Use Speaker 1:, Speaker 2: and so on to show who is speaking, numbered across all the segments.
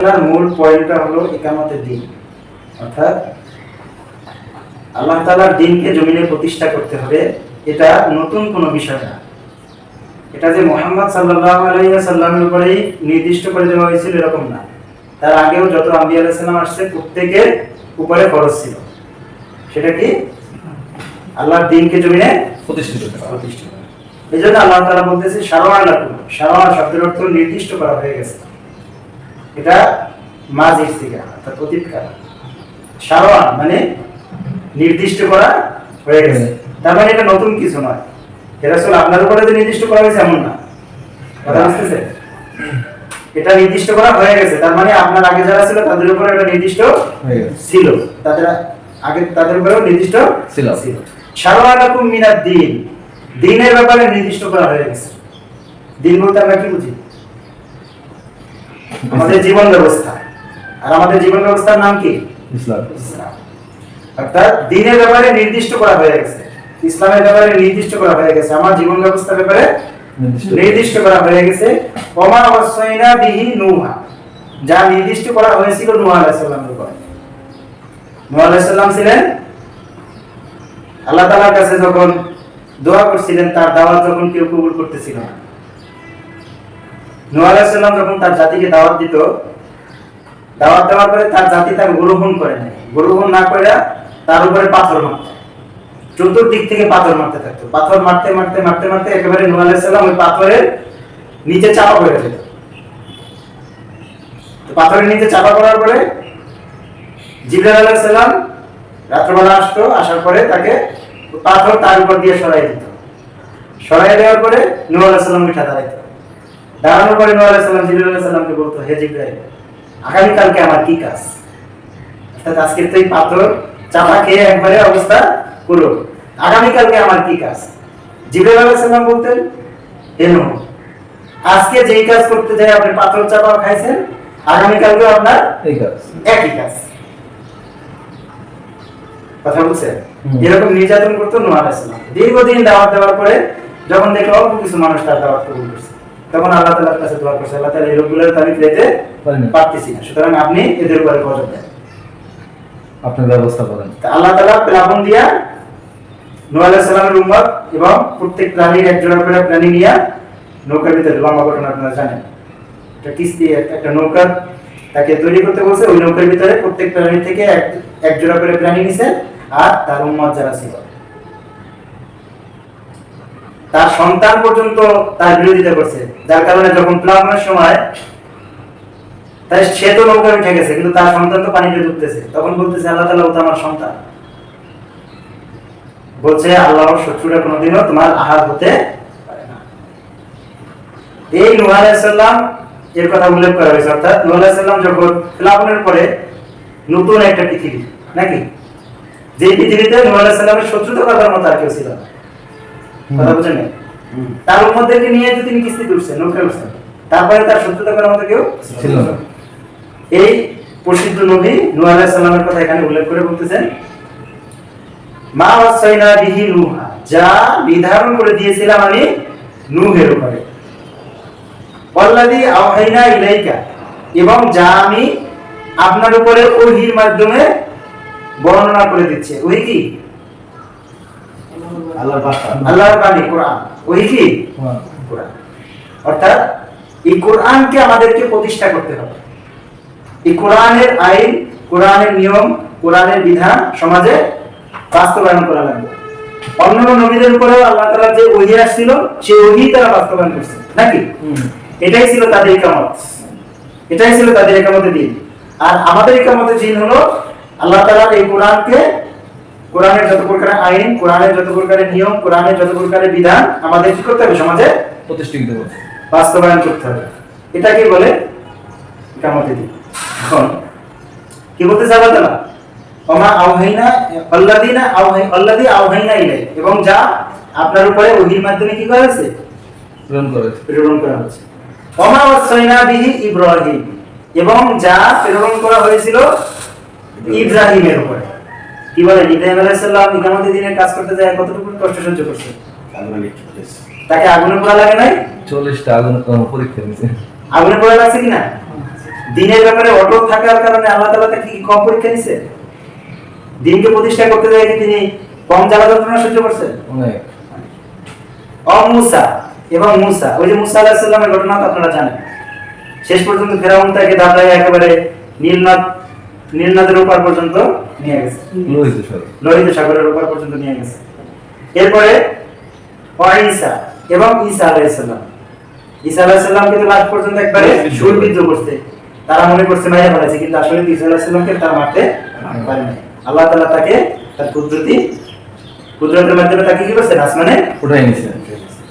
Speaker 1: মূল পয়েন্টটা হলো ইকামতের দিন, অর্থাৎ আল্লাহ তাআলার দ্বীনকে জমিনে প্রতিষ্ঠা করতে হবে। এটা নতুন কোনো বিষয় না, এটা যে মুহাম্মদ সাল্লাল্লাহু আলাইহি ওয়াসাল্লামের উপরেই নির্দিষ্ট করে দেওয়া হয়েছিল এরকম না। তার আগেও যত আম্বিয়া আলাইহিস সালাম আসছে প্রত্যেকের উপরে ফরজ ছিল। সেটা কি? আল্লাহর দ্বীনকে জমিনে প্রতিষ্ঠিত করা। এজন্য আল্লাহ তাআলা বলতেছে শারআ লাকুম। শারআ শব্দের অর্থ নির্দিষ্ট করা হয়ে গেছে। এটা মাজির সিগা, অর্থাৎ অতীতকাল। শারআ মানে নির্দিষ্ট করা হয়ে গেছে, তার মানে এটা নতুন কিছু নয়। এটা আসলে আপনার উপরে যে নির্দিষ্ট করা হয়েছে এমন না, কথা বুঝতেছে? এটা নির্দিষ্ট করা হয়ে গেছে, তার মানে আপনার আগে যারা ছিল তাদের উপরে এটা নির্দিষ্ট ছিল, তাদের আগে তাদের উপরেও নির্দিষ্ট ছিল। শারআ লাকুম মিনাদ দ্বীন, দ্বীনের ব্যাপারে নির্দিষ্ট করা হয়ে গেছে। দ্বীন বলতে আমরা কি বুঝি? আমাদের জীবন ব্যবস্থা। আর আমাদের জীবন ব্যবস্থার নাম কি? ইসলাম। অর্থাৎ দ্বীনের ব্যাপারে নির্দিষ্ট করা হয়ে গেছে, ইসলামের ব্যাপারে নির্দিষ্ট করা হয়ে গেছে, আমার জীবন ব্যবস্থার ব্যাপারে নির্দিষ্ট করা হয়ে গেছে। ওমা ওয়াসাইনা বিহি নূহা, যা নির্দিষ্ট করা হয়েছিল নূহ আলাইহিস সালামের উপর। নূহ আলাইহিস সালাম ছিলেন আল্লাহ তাআলার কাছে যখন দোয়া করছিলেন, তার দাওয়াত যখন কেউ কবুল করতেছিল না, নূহ আলাইহিস সালাম যখন তার জাতিকে দাওয়াত দিত, দাওয়াত দেওয়ার পরে তার জাতি তাকে গ্রহণ করে নাই। গ্রহণ না করে তার উপরে পাথর মারত, চতুর্দিক থেকে পাথর মারতে থাকতো। পাথর মারতে মারতে মারতে মারতে একেবারে নূহ আলাইহিস সালাম ওই পাথরের নিচে চাপা পড়ে যেত। তো পাথরের নিচে চাপা পড়ার পরে জিবরাইল আলাইহিস সালাম রাত্রিবেলা আসতো, আসার পরে তাকে পাথর তার উপর দিয়ে সরাই দিত। সরাই দেওয়ার পরে নূহ আলাইহিস সালাম উঠে দাঁড়াইতো। দাঁড়ানোর পরে নূহ আলাইহিস সালাম জিবরাইল আলাইহিস সালামকে বলতো, হে জিবরাইল, আগামীকালকে আমার কি কাজ? অর্থাৎ আজকে তো এই পাথর চাপা খেয়ে একবারে অবস্থা পুরো, আগামীকালকে আমার কি কাজ? জিবরাইল আলাইহিস সালাম বলতেন, হে নূহ, আজকে যেই কাজ করতে যাই আপনি পাথর চাপা খাইছেন, আগামীকালকে আপনার এই কাজ, একই কাজ। কথা বলছেন? এরকম নির্যাতন করতো নূহ আলাইহিস সালাম। দীর্ঘদিন দাওয়াত দেওয়ার পরে যখন দেখলো অল্প কিছু মানুষ তার দাওয়াত কবুল করছে, তখন আল্লাহ তাআলার কাছে দোয়া করছে, আল্লাহ তাআলা এই লোকগুলোর তারিফ দিতে পারতেছি না, সুতরাং আপনি এদের উপরে গজব দেন,
Speaker 2: আপনি ব্যবস্থা করেন।
Speaker 1: আল্লাহ তাআলা প্লাবন দিয়া নূহ আলাইহিস সালামের উম্মত এবং প্রত্যেক প্রাণীর এক জোড়া করে প্রাণী নিয়ে নৌকার ভিতরে, লম্বা ঘটনা আপনারা জানেন, একটা কিস্তি একটা নৌকা তাকে তৈরি করতে বলছে, ওই নৌকার ভিতরে প্রত্যেক প্রাণী থেকে এক জোড়া করে প্রাণী নিছে, আর তার উম্মত যারা ছিল তার সন্তান পর্যন্ত তার বিরোধিতা করছে, যার কারণে যখন প্লাবনের সময় তাই সে তো নৌকায় উঠে গেছে, কিন্তু তার সন্তান তো পানিতে ডুবতেছে, তখন বলতেছে আল্লাহ তাআলা ও তো আমার সন্তান। বলছে আল্লাহর শত্রুরা কোনোদিনও তোমার আহাত হতে পারে না। এই নূহ আলাইহিস সালাম এর কথা উল্লেখ করা হয়েছে, অর্থাৎ নূহ আলাইহিস সালাম যখন প্লাবনের পরে নতুন একটা পৃথিবী, নাকি যে পৃথিবীতে নূহ আলাইহিস সালামের শত্রুতা করার মতো আর কেউ ছিল না, কথা বুঝেন? তার উম্মতদেরকে নিয়ে তো তিনি কিস্তি তুলছেন, নৌকা উঠছেন, তারপরে তার শত্রুতা করার মতো কেউ ছিল না। এই প্রসিদ্ধ নবী নূহ আলাইহিস সালামের কথা এখানে উল্লেখ করে বলতেছেন, মা ওয়াসাইনা বিহি নূহা, যা নির্ধারণ করে দিয়েছিলাম আমি নূহের উপরে, ওয়াল্লাযী আওহাইনা ইলাইকা, এবং যা আমি আপনার উপরে ওহীর মাধ্যমে বর্ণনা করে দিচ্ছি। ওহী কি? আল্লাহর বাণী, কোরআন। ওহী কি? কোরআন। অর্থাৎ এই কোরআনকে আমাদেরকে প্রতিষ্ঠা করতে হবে। এই কোরআনের আইন, কোরআনের নিয়ম, কোরআনের বিধান সমাজে বাস্তবায়ন করা লাগবে। অন্য নবীদের উপরেও আল্লাহ তাআলা যে ওহী আসছিল, সেই ওহী তারা বাস্তবায়ন করছে, নাকি? এটাই ছিল তাদের ইকামত, এটাই ছিল তাদের ইকামতের দিন। আর আমাদের ইকামতের দিন হলো আল্লাহ তাআলার এই কোরআনকে, কোরআনের যত প্রকারের আইন, কোরআনের যত প্রকারের নিয়ম, কোরআনের যত প্রকারের বিধান আমাদের কি করতে হবে? সমাজে
Speaker 2: প্রতিষ্ঠিত করতে হবে,
Speaker 1: বাস্তবায়ন করতে হবে। এটাকে বলে ইকামতের দিন। এখন কি বলতেছে আল্লাহ তাআলা? ওমা আওহাইনা আল্লাযী আওহাইনা ইলাইহি, এবং যা আপনার উপরে ওহীর মাধ্যমে কি করা হয়েছে? প্রেরণ করা হয়েছে। ওমা ওয়াসাইনা বিহি ইব্রাহিম, এবং যা প্রেরণ করা হয়েছিল ইব্রাহিমের উপরে। কি বলেন? ইব্রাহিম আলাইহিস সালাম ইকামতের দিনের কাজ করতে যায় কতটুকু কষ্ট সহ্য করছে? তাকে আগুনে পোড়া লাগে নাই?
Speaker 2: 40টা আগুন পরীক্ষা দিয়েছে।
Speaker 1: আগুনে পোড়া লাগছে কিনা? দিনের ব্যাপারে অটল থাকার কারণে আল্লাহ তাআলা তাকে কি কম পরীক্ষা দিয়েছে? দিনকে প্রতিষ্ঠা করতে যায় কি তিনি কম জ্বালা যন্ত্রণা সহ্য করছেন?
Speaker 2: অনেক।
Speaker 1: মুসা এবং মুসা, ওই যে মুসা আলাইহিস সালামের ঘটনা তো আপনারা জানেন। শেষ পর্যন্ত ফেরাউন তাকে দাবড়ায় একেবারে নীলনদের ওপার পর্যন্ত নিয়ে গেছে, লোহিত সাগরের ওপার পর্যন্ত নিয়ে গেছে। এরপরে ঈসা এবং ঈসা আলাইহিস সালাম, ঈসা আলাইহিস সালামকে তো লাস্ট পর্যন্ত একবারে শূলবিদ্ধ করতে তারা মনে করছে মাইরা ফেলেছে, কিন্তু আসলে ঈসা আলাইহিস সালামকে তারা মারতে পারে না। আল্লাহ তাআলা তাকে তার কুদরতের মাধ্যমে তাকে কি করেছেন? আসমানে
Speaker 2: উঠাই নিয়েছে।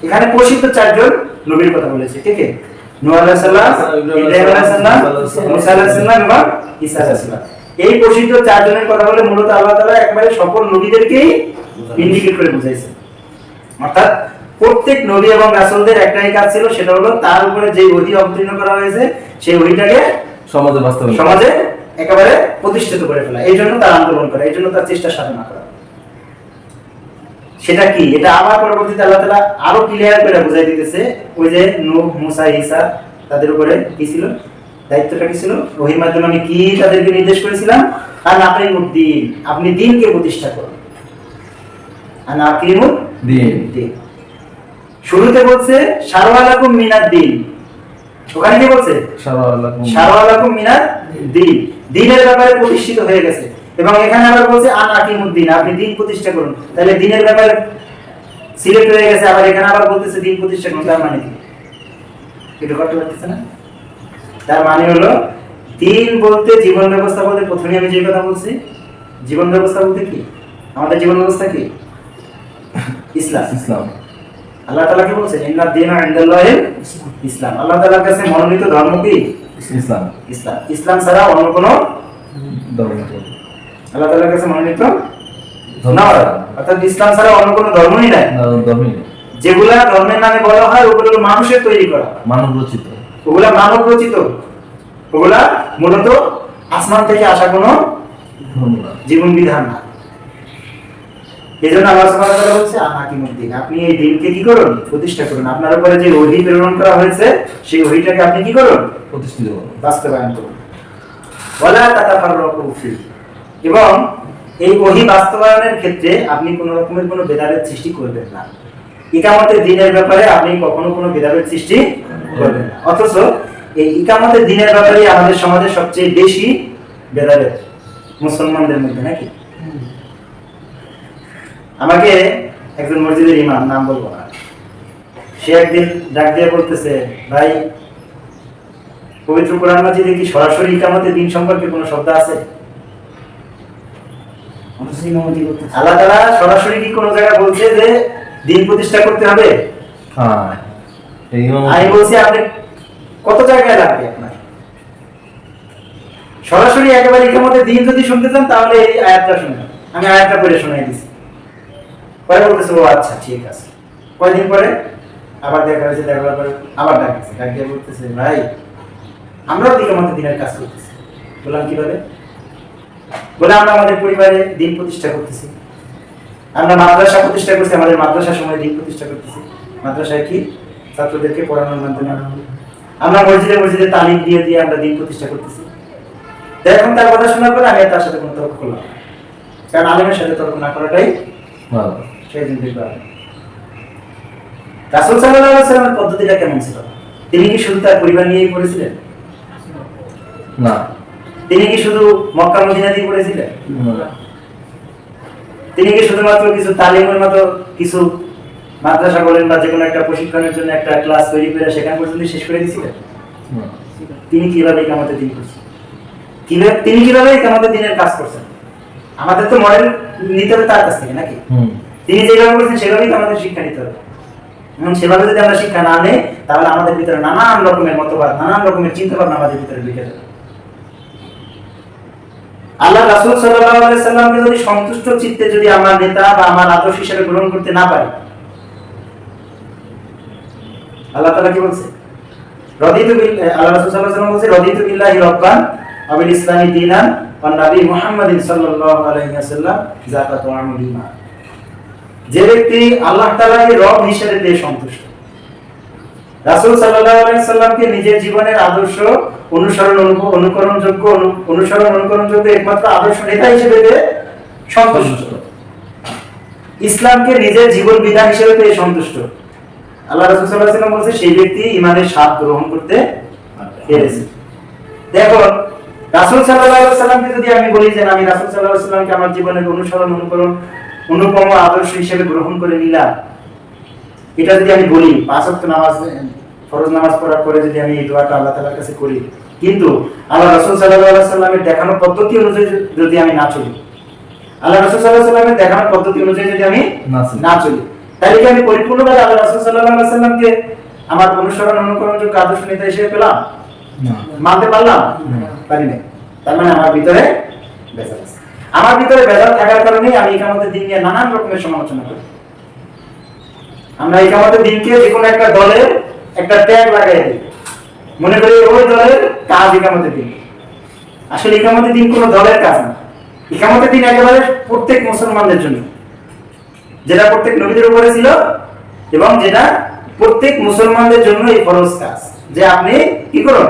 Speaker 1: এখানে প্রসিদ্ধ চারজন নবীর কথা বলেছে, ঠিক আছে? নূহ আলাইহিস সালাম, ইব্রাহিম আলাইহিস সালাম, মুসা আলাইহিস সালাম এবং ঈসা আলাইহিস সালাম। এই প্রসিদ্ধ চারজনের কথা বলে মূলত আল্লাহ তাআলা একবারে সকল নবীদেরকেই ইন্ডিকেট করে বুঝাইছেন। অর্থাৎ প্রত্যেক নবী এবং রাসূলদের একটাই কাজ ছিল, সেটা হলো তার উপরে যে ওহী অবতীর্ণ করা হয়েছে সেই ওহীটাকে সমাজে একেবারে প্রতিষ্ঠিত করে ফেলা। এই জন্য তার আন্দোলন করা, এই জন্য তার চেষ্টা সাধনা করা। সেটা কি? এটা আবার পরবর্তীতে আল্লাহ তাআলা আরো ক্লিয়ার করে বুঝাই দিতেছে। ওই যে নূহ, মুসা, ঈসা তাদের উপরে কি ছিল? দায়িত্বটা কি ছিল? ওহীর মাধ্যমে আমি কি তাদেরকে নির্দেশ করেছিলাম? আন আকিমুদ্দিন, আপনি দ্বীনকে প্রতিষ্ঠা করুন। আন আকিমুদ্দিন। শুরুতে বলছে শারআলাকুম মিনাদ-দ্বীন, ওখানে কি বলছে? শারআলাকুম মিনাদ-দ্বীন, দ্বীনের ব্যাপারে প্রতিষ্ঠিত হয়ে গেছে। এবং এখানে আবার বলছে আন আকিমুদ্দিন, আপনি দ্বীন প্রতিষ্ঠা করুন। তাহলে দ্বীনের ব্যাপারে সিলেক্ট হয়ে গেছে, আবার এখানে আবার বলতেছে দ্বীন প্রতিষ্ঠা করুন। তার মানে কি? এটা করতে পারতেছে না? তার মানে হলো দ্বীন বলতে, জীবন ব্যবস্থা বলতে, প্রথমে আমি যে কথা বলছি, জীবন ব্যবস্থা বলতে কি? আমাদের জীবন ব্যবস্থা কি? ইসলাম। আল্লাহ তাআলা কি বলছেন? ইন্নাদ দীনা ইনদাল্লাহিল ইসলাম। আল্লাহ তাআলার কাছে মনোনীত ধর্ম কি? ইসলাম। ইসলাম ছাড়া অন্য কোনো ধর্ম নেই। আল্লাহ তাআলার কাছে মনোনীত না, অর্থাৎ ইসলাম ছাড়া অন্য কোনো ধর্মই নাই। যেগুলা ধর্মের নামে বলা হয় ওগুলো মানুষের তৈরি করা, মানব রচিত। ওগুলা মূলত আসমান থেকে আসা কোনো জীবন বিধান না। এজন্য আল্লাহ সুবহানাহু ওয়া তাআলা বলছে আন আকিমুদ্দিন, আপনি এই দ্বীনকে কি করুন? প্রতিষ্ঠা করুন। আপনার উপরে যে ওহী প্রেরণ করা হয়েছে সেই ওহীটাকে আপনি কি করুন? প্রতিষ্ঠিত করুন, বাস্তবায়ন করুন। ওয়ালা তাতাফাররাকু ফি, এবং এই ওহী বাস্তবায়নের ক্ষেত্রে আপনি কোনো রকমের কোনো ভেদাভেদ সৃষ্টি করবেন না। ইকামতের দ্বীনের ব্যাপারে আপনি কখনো কোনো ভেদাভেদ সৃষ্টি করবেন না। অথচ এই ইকামতের দ্বীনের ব্যাপারে আমাদের সমাজে সবচেয়ে বেশি ভেদাভেদ মুসলমানদের মধ্যে, নাকি? আমাকে একজন মসজিদের ইমাম, নাম বলবো না, সে একদিন ডাক দিয়ে বলতেছে, ভাই পবিত্র কোরআন মাজিদে কি সরাসরি ইকামতের দ্বীন সম্পর্কে কোনো শব্দ আছে? আল্লাহ তাআলা সরাসরি কি কোনো জায়গায় বলছে যে দ্বীন প্রতিষ্ঠা করতে হবে? আমি বলছি আপনি কত জায়গায় লাগবে আপনার? সরাসরি একেবারে ইকামতের দ্বীন যদি শুনতে চান তাহলে এই আয়াতটা শুনুন। আমি আয়াতটা পড়ে শোনাই দিচ্ছি। পরে বলতেছে ও আচ্ছা ঠিক আছে। কয়েকদিন পরে আবার দেখা হয়েছে, দেখার পরে আবার ডাকতেছে, ডাক দিয়ে বলতেছে, ভাই আমরাও ইকামতের দ্বীনের কাজ করতেছি। বললাম কিভাবে? বলে আমরা আমাদের পরিবারে দ্বীন প্রতিষ্ঠা করতেছি, আমরা মাদ্রাসা প্রতিষ্ঠা করছি, আমাদের মাদ্রাসার সময় দ্বীন প্রতিষ্ঠা করতেছি। মাদ্রাসায় কি? ছাত্রদেরকে পড়ানোর মাধ্যমে। আমরা মসজিদে তালিম দিয়ে আমরা দ্বীন প্রতিষ্ঠা করতেছি। এখন তার কথা শোনার পরে আমি তার সাথে কোনো তর্ক করলাম, কারণ আলেমের সাথে তর্ক না করাটাই ভালো। সেই দিন রাসূল সাল্লাল্লাহু আলাইহি ওয়াসাল্লামের পদ্ধতিটা কেমন ছিল? তিনি কি শুধু তার পরিবার নিয়েই পড়েছিলেন? না। তিনি কি শুধু মক্কা মদিনা দিয়ে পড়েছিলেন? না। তিনি কি শুধুমাত্র কিছু তালিমের মতো কিছু মাদ্রাসা বলেন বা যে কোনো একটা প্রশিক্ষণের জন্য একটা ক্লাস তৈরি করে সেখান পর্যন্ত শেষ করে দিয়েছিলেন? তিনি কিভাবে ইকামতের দ্বীন করছেন? তিনি কিভাবে ইকামতের দ্বীনের কাজ করছেন? আমাদের তো মডেল নিতে হবে তার কাছ থেকে, নাকি? তিনি যেভাবে করছেন সেভাবেই আমাদের শিক্ষা নিতে হবে। এবং সেভাবে যদি আমরা শিক্ষা না নেই তাহলে আমাদের ভিতরে নানান রকমের মতবাদ, নানান রকমের চিন্তা ভাবনা আমাদের ভিতরে ঢুকে যাবে। আল্লাহ রাসূল সাল্লাল্লাহু আলাইহি সাল্লামকে যদি সন্তুষ্ট চিত্তে যদি আমার নেতা বা আমার আদর্শ হিসেবে গ্রহণ করতে না পারি, আল্লাহ তাআলা কি বলছে? রাদিতু বিল্লাহি, আল্লাহ রাসূল সাল্লাল্লাহু আলাইহি ওয়াসাল্লাম বলছে রাদিতু বিল্লাহি রাব্বান ওয়া বিল ইসলামি দীনান ওয়া নবী মুহাম্মাদিন সাল্লাল্লাহু আলাইহি ওয়াসাল্লাম যাকাতু আমল ঈমান। যে ব্যক্তি আল্লাহ তাআলাকে রব হিসেবে পেয়ে সন্তুষ্ট রাসূল সাল্লাল্লাহু আলাইহি সাল্লামকে নিজের জীবনের আদর্শ অনুকরণযোগ্য একমাত্র আদর্শ নেতা হিসেবে পেয়ে সন্তুষ্ট। ইসলামকে নিজের জীবন বিধান হিসেবে পেয়ে সন্তুষ্ট। আল্লাহ রাসূল সাল্লাল্লাহু আলাইহি সাল্লাম বলেছে সেই ব্যক্তি ঈমানের স্বাদ গ্রহণ করতে পেরেছে। দেখো রাসূল সাল্লাল্লাহু আলাইহি সাল্লামকে যদি আমি বলি যে আমি রাসূল সাল্লাল্লাহু আলাইহি সাল্লামকে আমার জীবনের অনুপম আদর্শ হিসেবে গ্রহণ করে নিলাম, এটা যদি আমি বলি 5 ওয়াক্ত নামাজ ফরজ নামাজ পড়ার পরে যদি আমি এই দোয়াটা আল্লাহ তাআলার কাছে করি, কিন্তু আল্লাহ রাসূল সাল্লাল্লাহু আলাইহি সাল্লামের দেখানো পদ্ধতি অনুযায়ী যদি আমি না চলি, আল্লাহ রাসূল সাল্লাল্লাহু আলাইহি সাল্লামের দেখানো পদ্ধতি অনুযায়ী যদি আমি না চলি, তাহলে কি আমি পরিপূর্ণভাবে আল্লাহ রাসূল সাল্লাল্লাহু আলাইহি সাল্লামকে আমার অনুকরণযোগ্য আদর্শ নেতা হিসেবে পেলাম? না। মানতে পারলাম? পারি না। তার মানে আমার ভিতরে ভেজাল আছে। আমার ভিতরে ভেজাল থাকার কারণেই আমি ইকামতের দিন নিয়ে নানান রকমের সমালোচনা করি। আমরা ইকামতের দিনকে যে কোনো একটা দলের একটা ট্যাগ লাগাই দিই, মনে করি ওই দলের কাজ ইকামতের দিন। আসলে ইকামতের দিন কোনো দলের কাজ না। ইকামতের দিন একেবারে প্রত্যেক মুসলমানদের জন্য, যেটা প্রত্যেক নবীদের উপরে ছিল এবং যেটা প্রত্যেক মুসলমানদের জন্য এই ফরজ কাজ যে আপনি কি করুন?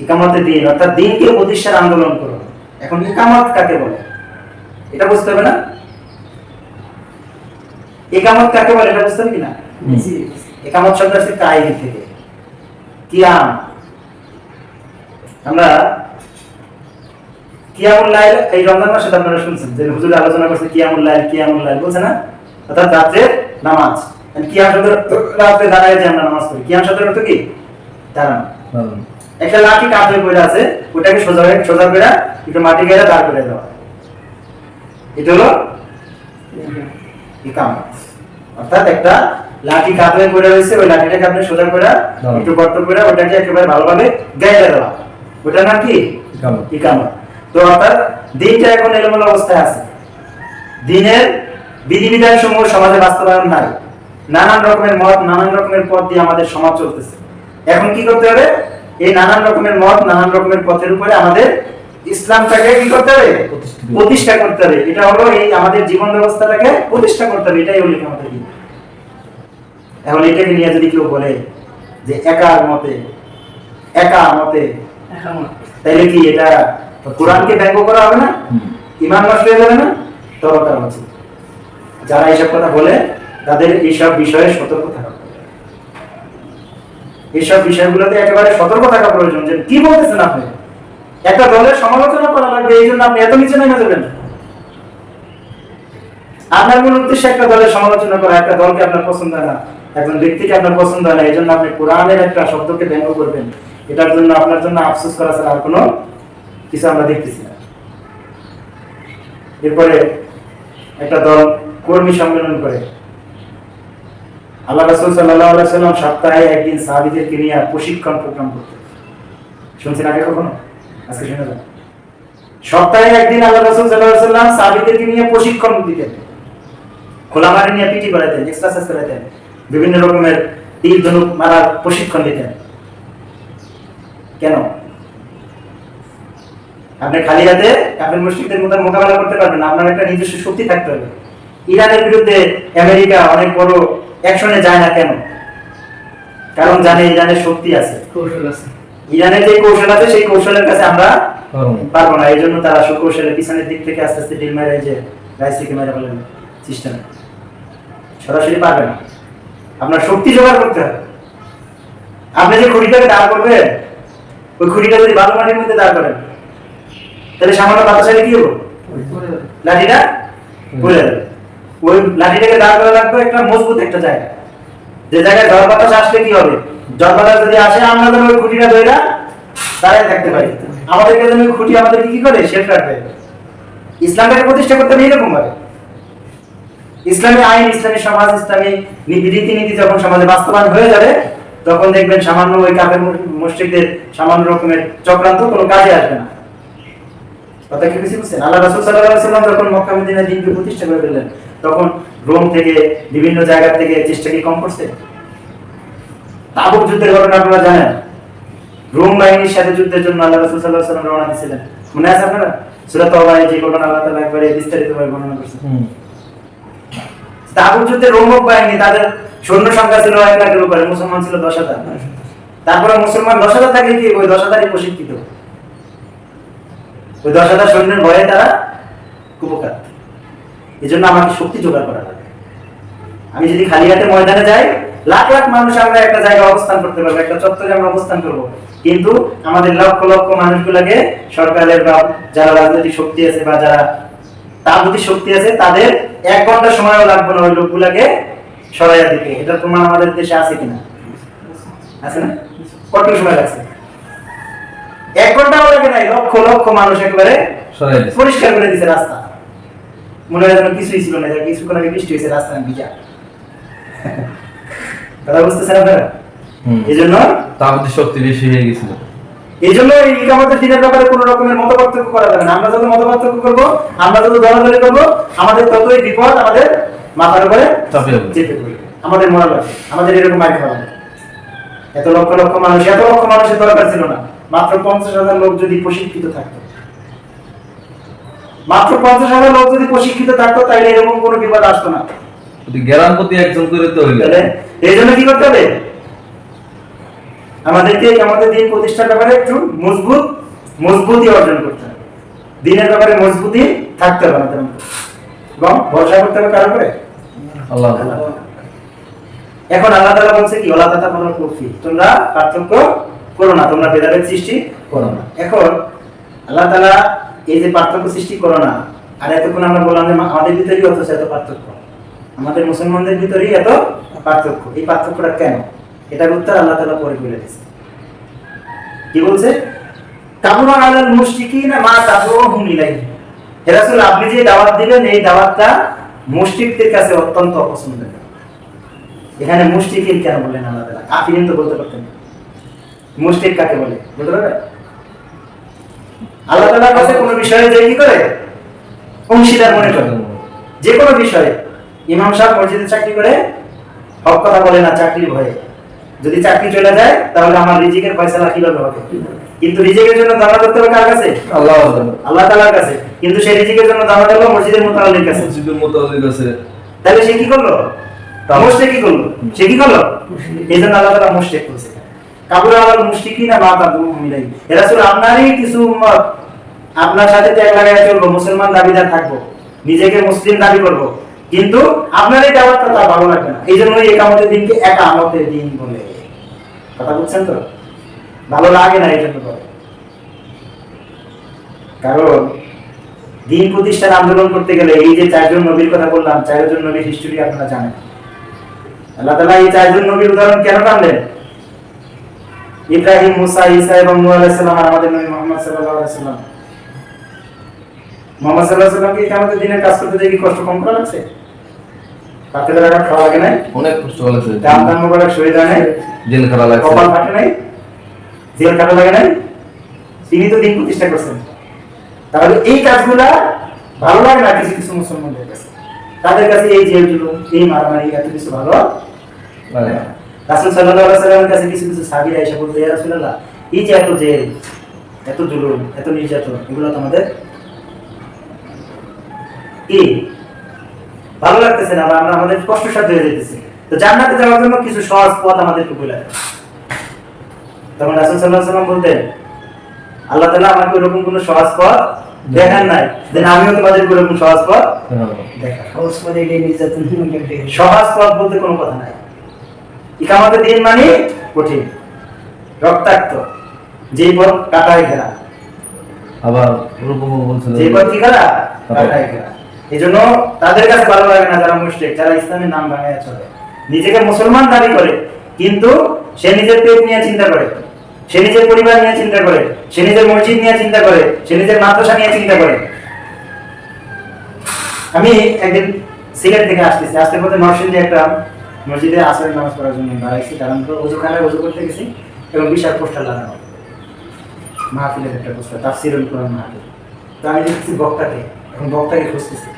Speaker 1: ইকামতের দিন, অর্থাৎ দিনকে প্রতিষ্ঠার আন্দোলন করুন। এখন ইকামত কাকে বলে এটা বুঝতে হবে না? ইকামত কাকে বলে এটা বুঝতে হবে কিনা? ইকামত শব্দ আসছে কায়েম থেকে, কিয়াম। আমরা কিয়ামুল লাইল এই রমজান মাসে আপনারা শুনছেন যে হুজুর আলোচনা করছে কিয়ামুল লাইল বলছে না, অর্থাৎ রাতের নামাজ। কিয়াম শব্দ রাতে দাঁড়ায় যে আমরা নামাজ পড়ি, কিয়াম শব্দের অর্থ কি? দাঁড়ানো। একটা লাঠি কাঠ হয়ে পড়ে আছে, ওটাকে সোজা করে একটু মাটি গেড়ে দাঁড় করে দেওয়া, এটা হলো ইকামত। অর্থাৎ একটা লাঠি কাঠ হয়ে পড়ে রয়েছে, ওই লাঠিটাকে আপনি সোজা করে একটু গর্ত করে ওটাকে একেবারে ভালোভাবে গাইড়ে দেওয়া, ওটার নাম কি? ইকামত। তো অর্থাৎ দিনটা এখন এলোমেলো অবস্থায় আছে, দিনের বিধিবিধান সমূহ সমাজে বাস্তবায়ন নাই, নানান রকমের মত নানান রকমের পথ দিয়ে আমাদের সমাজ চলতেছে। এখন কি করতে হবে? এই নানান রকমের মত নানান রকমের পথের উপরে আমাদের ইসলামটাকে কি করতে হবে? প্রতিষ্ঠা করতে হবে। এটা হলো এই আমাদের জীবন ব্যবস্থাটাকে প্রতিষ্ঠা করতে হবে, এটাই হলো আমাদের দিন। এখন এটাকে নিয়ে যদি কেউ বলে যে একা মতে তাইলে কি এটা কোরআনকে ব্যঙ্গ করা হবে না? ঈমান নষ্ট হয়ে যাবে না? তওবা করা উচিত। যারা এইসব কথা বলে তাদের এইসব বিষয়ে সতর্ক থাকা, এইসব বিষয়গুলোতে একেবারে সতর্ক থাকা প্রয়োজন। যে কি বলতেছেন আপনি? একটা দলের সমালোচনা করা লাগবে এই জন্য আপনি এত নিচে নেমে যাবেন? আপনার মূল উদ্দেশ্য একটা দলের সমালোচনা করা, একটা দলকে আপনার পছন্দ হয় না, একজন ব্যক্তিকে আপনার পছন্দ হয় না, এই জন্য আপনি কোরআনের একটা শব্দকে ব্যঙ্গ করবেন, এটার জন্য আপনার জন্য আফসোস করা ছাড়া আর কোনো কিছু আমরা দেখতেছি না। এরপরে একটা দল কর্মী সম্মেলন করে, আল্লাহ রাসূল সাল্লাল্লাহু আলাইহি ওয়াসাল্লাম সপ্তাহে একদিন সাহাবীদেরকে নিয়ে প্রশিক্ষণ প্রোগ্রাম করতেন। শুনছেন আগে কখনো? আজকে শুনে যান। সপ্তাহে একদিন আল্লাহ রাসূল সাল্লাল্লাহু আলাইহি ওয়াসাল্লাম সাহাবীদেরকে নিয়ে প্রশিক্ষণ দিতেন, খোলা মাঠে নিয়ে পিটি করাতেন, এক্সারসাইজ করাতেন, বিভিন্ন রকমের তীর ধনুক মারার প্রশিক্ষণ দিতেন। কেন? আপনি খালি হাতে কাফের মুশরিকদের মোকাবেলা করতে পারবেন না, আপনার একটা নিজস্ব শক্তি থাকতে হবে। ইরানের বিরুদ্ধে আমেরিকা অনেক বড় অ্যাকশনে যায় না কেন? কারণ জানে ইরানের শক্তি আছে, কৌশল আছে। ইরানের যে কৌশল আছে সেই কৌশলের কাছে আমরা পারবো না, এই জন্য তারা সুকৌশলে পিছনের দিক থেকে আস্তে আস্তে ডিল মেরে যে রাইসিকে মেরে ফেলেন সিস্টেম, সরাসরি পারবে না। আপনার শক্তি জোগাড় করতে হবে। আপনি যে খুঁটিটাকে দাঁড় করবেন, ওই খুঁটিটা যদি বালু মাটির মধ্যে দাঁড় করেন তাহলে সামান্য বাতাস আসলে কি হলো? লাঠিটা পড়ে যাবে। ওই লাঠিটাকে দাঁড় করা লাগবে একটা মজবুত একটা জায়গা, যে জায়গায় ঝড় বাতাস আসলে কি হবে? ঝড় বাতাস যদি আসে আমরা যেন ওই খুঁটিটা ধরে দাঁড়ায় থাকতে পারি, আমাদেরকে যেন ওই খুঁটি আমাদেরকে কি করে? শেল্টার দেয়। ইসলামটাকে প্রতিষ্ঠা করতে হবে এরকম ভাবে। ইসলামী আইন, ইসলামী সমাজ, ইসলামী রীতিনীতি যখন সমাজে বাস্তবায়ন হয়ে যাবে তখন দেখবেন সামান্য ওই কাফের মুশরিকদের সামান্য রকমের চক্রান্ত কোনো কাজে আসবে না। কথা কি বুঝছেন? আল্লাহ রাসূল সাল্লাল্লাহু আলাইহি ওয়াসাল্লাম যখন মক্কা মদিনায় দ্বীনকে প্রতিষ্ঠা করে ফেললেন তখন রোম থেকে বিভিন্ন জায়গা থেকে চেষ্টা কি কম করছে? তাবুক যুদ্ধের ঘটনা আপনারা জানেন। রোম বাহিনীর সাথে যুদ্ধের জন্য আল্লাহ রাসূল সাল্লাল্লাহু আলাইহি ওয়াসাল্লাম রওনা দিয়েছিলেন, মনে আছে আপনারা? সূরা তাওবায় যে ঘটনা আল্লাহ তাআলা একবারে বিস্তারিতভাবে বর্ণনা করেছেন। তাবুক যুদ্ধে রোম বাহিনী তাদের সৈন্য সংখ্যা ছিল 1 লাখের উপরে, মুসলমান ছিল 10,000। তারপরে মুসলমান 10,000 থাকলে কি ওই 10,000ই প্রশিক্ষিত, ওই 10,000 সৈন্যের ভয়ে তারা কুপকাত। এই জন্য আমাকে শক্তি জোগাড় করা লাগে। আমি যদি খালি হাতে ময়দানে যাই, লাখ লাখ মানুষ আমরা একটা জায়গায় অবস্থান করতে পারবো, একটা চত্বরে আমরা অবস্থান করব, কিন্তু আমাদের লক্ষ লক্ষ মানুষগুলোকে সরকারের বা যারা রাজনৈতিক শক্তি আছে বা যারা তাগুতি শক্তি আছে তাদের 1 ঘন্টা সময়ও লাগবে না ওই লোকগুলাকে সরাইয়া দিতে। এটা প্রমাণ আমাদের দেশে আছে কিনা? আছে না? কত সময় লাগছে? 1 ঘন্টাও লাগে নাই, লক্ষ লক্ষ মানুষ একবারে
Speaker 2: সরাই দিছে।
Speaker 1: পরিষ্কার করে দিছে রাস্তা। মনে হয় যেন কিছুই ছিল না, কিছুক্ষণ আগে বৃষ্টি হয়েছে, রাস্তা ভিজা। কথা বুঝতেছেন আপনারা? এই জন্য
Speaker 2: তাগুতি শক্তি বেশি হয়ে গেছিল।
Speaker 1: এই জন্য এই ইকামতের দিনের ব্যাপারে কোনো রকমের মতপার্থক্য করা যাবে না। আমরা যত মতপার্থক্য করবো, আমরা যত দলাদলি করবো, আমাদের ততই বিপদ আমাদের মাথার উপরে
Speaker 2: চাপিয়ে পড়বে।
Speaker 1: চেপে পড়বে, আমাদের মরা লাগবে, আমাদের এরকম মাইক খাওয়া লাগবে। এত লক্ষ লক্ষ মানুষ, এত লক্ষ মানুষের দরকার ছিল না। মাত্র 50,000 লোক যদি প্রশিক্ষিত থাকতো, মাত্র 50,000 লোক যদি প্রশিক্ষিত থাকতো, তাইলে এরকম কোনো বিপদ আসতো না।
Speaker 2: যদি গ্রামপতি একজন করে তো হইলো।
Speaker 1: তাহলে এই জন্য কি করতে হবে? আমাদেরকে আমাদের দিন প্রতিষ্ঠার ব্যাপারে একটু মজবুতি অর্জন করতে হবে। দিনের ব্যাপারে মজবুতি থাকতে হবে আমাদের মধ্যে, এবং ভরসা করতে হবে কার উপরে?
Speaker 2: আল্লাহ।
Speaker 1: এখন আল্লাহ তাআলা বলছে কি, ওয়ালা তাতাফাররাকু কুফি, তোমরা পার্থক্য করো না, তোমরা ভেদাভেদ সৃষ্টি করো না। এখন আল্লাহ তাআলা এই যে পার্থক্য সৃষ্টি করো না, আর এতক্ষণ আমরা বললাম যে আমাদের ভিতরেই অথচ এত পার্থক্য, আমাদের মুসলমানদের ভিতরেই এত পার্থক্য। এই পার্থক্যটা কেন? এটার উত্তর আল্লাহ তাআলা পরে বলে দিয়েছে। কি বলছে? কাবুরা আলাল মুশরিকিনা মা তাদউহুম ইলাইহি। হে রাসূল, আপনি যে দাওয়াত দিবেন এই দাওয়াতটা মুশরিকদের কাছে অত্যন্ত অপছন্দের। এখানে মুশরিকিন কেন বললেন আল্লাহ তাআলা? কাফিরিন তো বলতে পারতেন। মুশরিক কাকে বলে বলতে পারবেন? আল্লাহ তাআলার কাছে কোনো বিষয়ে যে কি করে অংশীদার মনে করে, যে কোনো বিষয়ে। ইমাম সাহেব মসজিদে চাকরি করে হক কথা বলে না চাকরির ভয়ে, যদি চাকরি চলে যায় তাহলে আমার রিজিকের ফয়সালা কিভাবে হবে? কিন্তু রিজিকের জন্য দাওয়াত করতে হবে কার কাছে? আল্লাহ তাআলার কাছে। কিন্তু সেই রিজিকের জন্য দাওয়াত হলো মসজিদের মুতাআল্লির কাছে।
Speaker 2: মসজিদের মুতাআল্লির কাছে।
Speaker 1: তাহলে সে কি করলো? মুশরিক কি করলো? সে কি করলো? এইজন্য আল্লাহ তাআলা মুশরিক বলেছে। কাবুরা আলাল মুশরিকিনা মা তাদউহুম ইলাইহি। হে রাসূল, আপনারই কিছু উম্মত আপনার সাথে ত্যাগ লাগায় চলবো, মুসলমান দাবিদার থাকবো, নিজেকে মুসলিম দাবি করবো, কিন্তু আপনার এই দাওয়াতটা তার ভালো লাগবে না। এই জন্য একামতের দিনকে একামতের দিন বলে। কথা বুঝছেন তো? ভালো লাগে না এই জন্য বলে। কারণ দিন প্রতিষ্ঠান আন্দোলন করতে গেলে এই যে 4 জন নবীর কথা বললাম, 4 জন নবীর হিস্টরি আপনারা জানেন। আল্লাহ তাআলা এই 4 জন নবীর উদাহরণ কেন টানলেন? ইব্রাহিম, মুসা, ঈসা এবং নূহ আলাইহিস সালাম, আর আমাদের নবী মুহাম্মদ সাল্লাল্লাহু আলাইহি ওয়াসাল্লাম। মুহাম্মদ সাল্লাল্লাহু আলাইহি ওয়াসাল্লামকে কিয়ামতের দিনের কাজ করতে দেখি কষ্ট কম করা লাগছে? পাতে লাগা খাওয়া লাগে নাই?
Speaker 2: অনেক কষ্ট লাগছে।
Speaker 1: দাম মোবারক শহীদ হয় নাই?
Speaker 2: জেল খাটা লাগছে।
Speaker 1: কপাল ফাটে নাই? জেল কাটা লাগে নাই? তিনি তো দিন প্রতিষ্ঠা করছেন। তাহলে এই কাজগুলা ভালো লাগে না কিছু কিছু মুসলমানদের কাছে। তাদের কাছে এই জেল জুলুম, এই মারামারি এত কিছু ভালো লাগে না। রাসূল সাল্লাল্লাহু আলাইহি ওয়াসাল্লামের কাছে কিছু কিছু সাহাবীরা এসে বলতে, ইয়া রাসূলুল্লাহ, এই যে এত জেল, এত জুলুম, এত নির্যাতন, এগুলো তো আমাদের কি ভালো লাগতেছে না, বা আমরা আমাদের কষ্টসাধ্য হয়ে যেতেছে। তো জান্নাতে যাওয়ার জন্য কিছু সহজ পথ আমাদেরকে বলে দেন। তখন রাসূল সাল্লাল্লাহু আলাইহি ওয়াসাল্লাম বলতেন, আল্লাহ তাআলা আমাকে এরকম কোনো সহজ পথ দেখান নাই, দেন আমিও তোমাদের এরকম সহজ পথ দেখাই।
Speaker 3: সহজ পথে এই নির্যাতন
Speaker 1: সহজ পথ বলতে কোনো কথা নাই। ইকামতের দিন মানে কঠিন, রক্তাক্ত, যেই পথ কাটায় ঘেরা।
Speaker 2: আবার ওরকম বলছিল
Speaker 1: যেই পথ কি ঘেরা? কাটায় ঘেরা। এই জন্য তাদের কাছে ভালো লাগে না যারা মুশরিক, যারা ইসলামের নাম ভাঙায় চলে, নিজেকে মুসলমান দাবি করে, কিন্তু সে নিজের পেট নিয়ে চিন্তা করে, সে নিজের পরিবার নিয়ে চিন্তা করে, সে নিজের মসজিদ নিয়ে চিন্তা করে, সে নিজের মাদ্রাসা নিয়ে চিন্তা করে। আমি একদিন সিলেট থেকে আসতেছি, আসতে পথে নরসিংদী একটা মসজিদে আসরের নামাজ পড়ার জন্য দাঁড়াইছি। কারণ ওযুখানায় ওযু করতে গেছি এবং বিশাল পোস্টার লাগানো, মাহফিলের একটা পোস্টার, তাফসীরুল কুরআন মাহফিল। তো আমি দেখছি বক্তাকে, এখন বক্তাকে খুঁজতেছি,